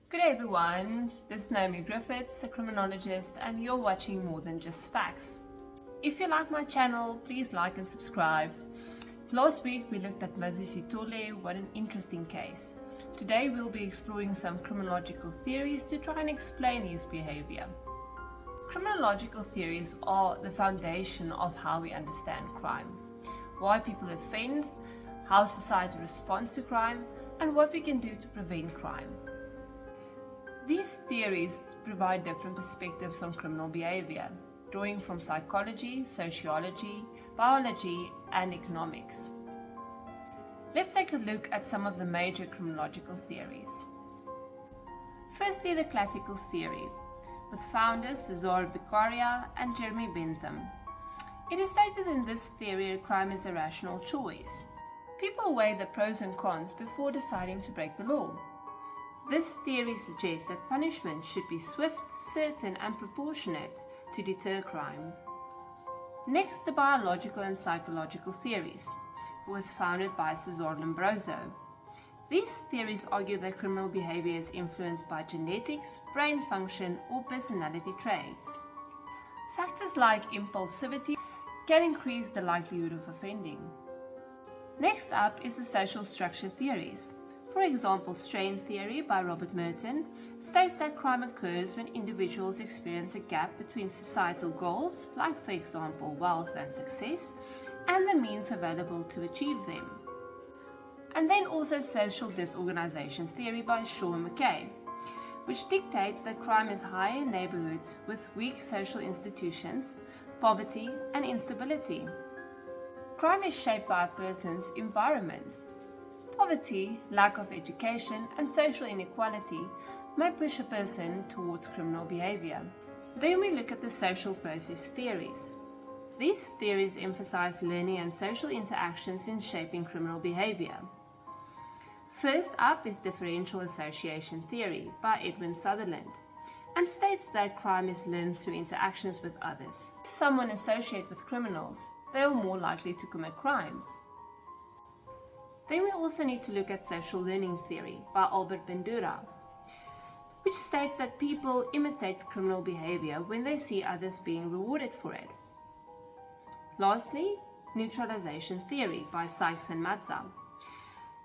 Good day everyone, this is Naomi Griffiths, a criminologist, and you're watching More Than Just Facts. If you like my channel, please like and subscribe. Last week we looked at Moses Sithole. What an interesting case. Today we'll be exploring some criminological theories to try and explain his behavior. Criminological theories are the foundation of how we understand crime, why people offend, how society responds to crime, and what we can do to prevent crime. These theories provide different perspectives on criminal behavior, drawing from psychology, sociology, biology, and economics. Let's take a look at some of the major criminological theories. Firstly, the classical theory, with founders Cesare Beccaria and Jeremy Bentham. It is stated in this theory that crime is a rational choice. People weigh the pros and cons before deciding to break the law. This theory suggests that punishment should be swift, certain, and proportionate to deter crime. Next, the biological and psychological theories, who was founded by Cesare Lombroso. These theories argue that criminal behavior is influenced by genetics, brain function, or personality traits. Factors like impulsivity can increase the likelihood of offending. Next up is the social structure theories. For example, strain theory by Robert Merton states that crime occurs when individuals experience a gap between societal goals, like for example wealth and success, and the means available to achieve them. And then also social disorganization theory by Shaw and McKay, which dictates that crime is higher in neighborhoods with weak social institutions, poverty, and instability. Crime is shaped by a person's environment. Poverty, lack of education, and social inequality may push a person towards criminal behavior. Then we look at the social process theories. These theories emphasize learning and social interactions in shaping criminal behavior. First up is differential association theory by Edwin Sutherland, and states that crime is learned through interactions with others. If someone associates with criminals, they are more likely to commit crimes. Then we also need to look at social learning theory by Albert Bandura, which states that people imitate criminal behavior when they see others being rewarded for it. Lastly, neutralization theory by Sykes and Matza,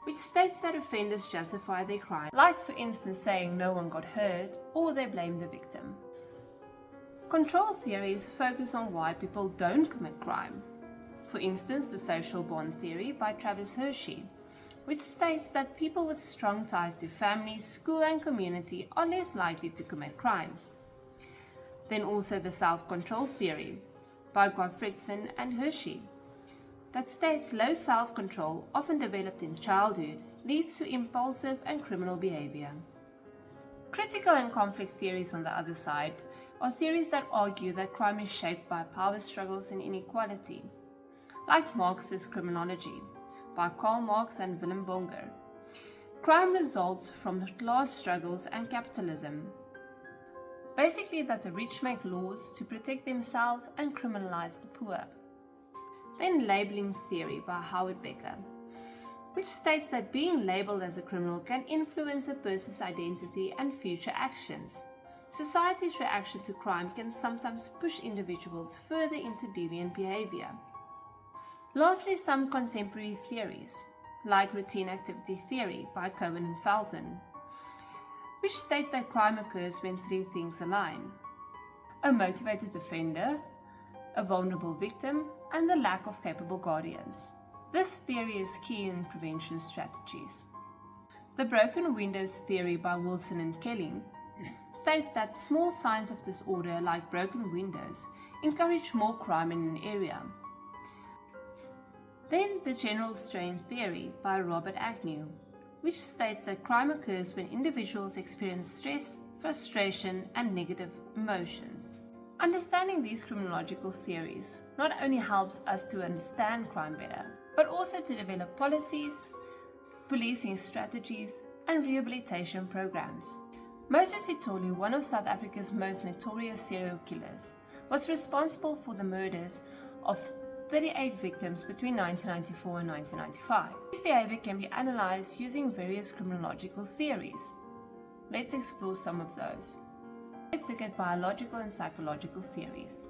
which states that offenders justify their crime, like for instance saying no one got hurt or they blame the victim. Control theories focus on why people don't commit crime. For instance, the social bond theory by Travis Hershey, which states that people with strong ties to family, school, and community are less likely to commit crimes. Then also the self-control theory by Gottfredson and Hershey, that states low self-control, often developed in childhood, leads to impulsive and criminal behavior. Critical and conflict theories, on the other side, are theories that argue that crime is shaped by power struggles and inequality, like Marxist criminology by Karl Marx and Willem Bonker. Crime results from class struggles and capitalism. Basically that the rich make laws to protect themselves and criminalize the poor. Then labeling theory by Howard Becker, which states that being labeled as a criminal can influence a person's identity and future actions. Society's reaction to crime can sometimes push individuals further into deviant behavior. Lastly, some contemporary theories, like routine activity theory by Cohen and Felsen, which states that crime occurs when three things align: a motivated offender, a vulnerable victim, and the lack of capable guardians. This theory is key in prevention strategies. The broken windows theory by Wilson and Kelly states that small signs of disorder like broken windows encourage more crime in an area. Then the general strain theory by Robert Agnew, which states that crime occurs when individuals experience stress, frustration, and negative emotions. Understanding these criminological theories not only helps us to understand crime better, but also to develop policies, policing strategies, and rehabilitation programs. Moses Sithole, one of South Africa's most notorious serial killers, was responsible for the murders of 38 victims between 1994 and 1995. This behavior can be analyzed using various criminological theories. Let's explore some of those. Let's look at biological and psychological theories.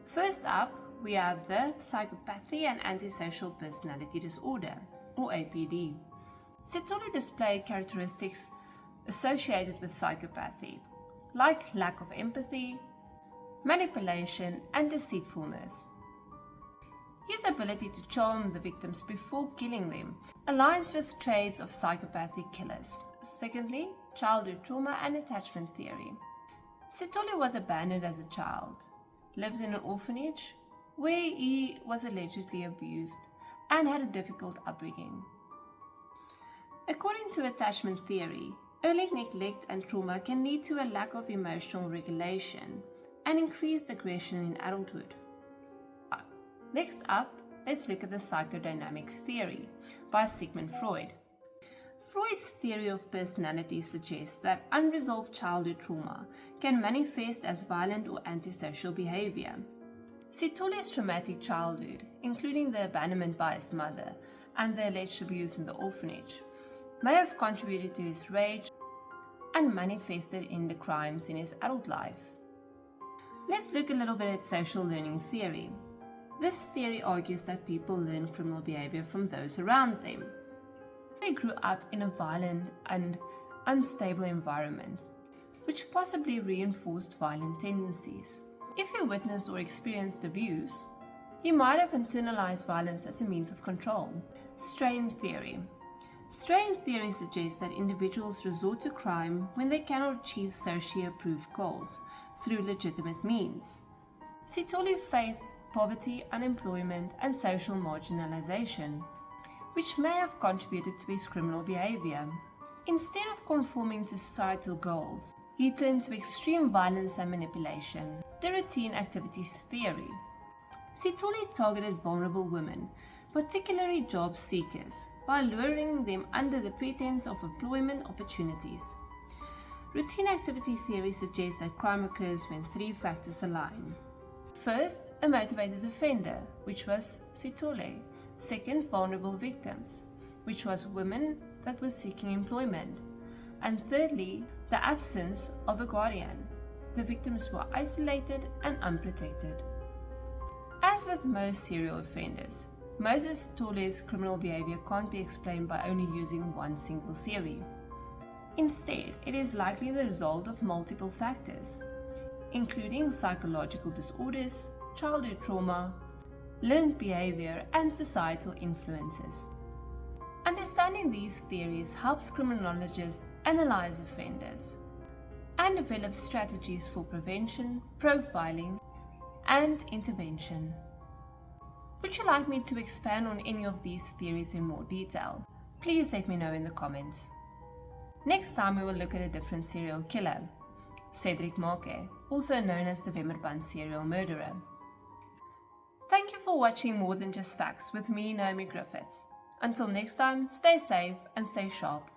First up, we have the psychopathy and antisocial personality disorder, or APD. Sithole displayed characteristics associated with psychopathy, like lack of empathy, manipulation, and deceitfulness. His ability to charm the victims before killing them aligns with traits of psychopathic killers. Secondly, childhood trauma and attachment theory. Sithole was abandoned as a child, lived in an orphanage where he was allegedly abused, and had a difficult upbringing. According to attachment theory, early neglect and trauma can lead to a lack of emotional regulation and increased aggression in adulthood. Next up, let's look at the psychodynamic theory by Sigmund Freud. Freud's theory of personality suggests that unresolved childhood trauma can manifest as violent or antisocial behavior. Sithole's traumatic childhood, including the abandonment by his mother and the alleged abuse in the orphanage, may have contributed to his rage and manifested in the crimes in his adult life. Let's look a little bit at social learning theory. This theory argues that people learn criminal behavior from those around them. They grew up in a violent and unstable environment, which possibly reinforced violent tendencies. If he witnessed or experienced abuse, he might have internalized violence as a means of control. Strain theory. Strain theory suggests that individuals resort to crime when they cannot achieve socially approved goals through legitimate means. Sithole faced poverty, unemployment, and social marginalization, which may have contributed to his criminal behavior. Instead of conforming to societal goals, he turned to extreme violence and manipulation. The routine activities theory. Sithole targeted vulnerable women, particularly job seekers, by luring them under the pretense of employment opportunities. Routine activity theory suggests that crime occurs when three factors align. First, a motivated offender, which was Sithole. Second, vulnerable victims, which was women that were seeking employment. And thirdly, the absence of a guardian. The victims were isolated and unprotected. As with most serial offenders, Moses Sithole's criminal behavior can't be explained by only using one single theory. Instead, it is likely the result of multiple factors, including psychological disorders, childhood trauma, learned behavior, and societal influences. Understanding these theories helps criminologists analyze offenders and develop strategies for prevention, profiling, and intervention. Would you like me to expand on any of these theories in more detail? Please let me know in the comments. Next time we will look at a different serial killer, Cedric Marquet, also known as the Wimmerband serial murderer. Thank you for watching More Than Just Facts with me, Naomi Griffiths. Until next time, stay safe and stay sharp.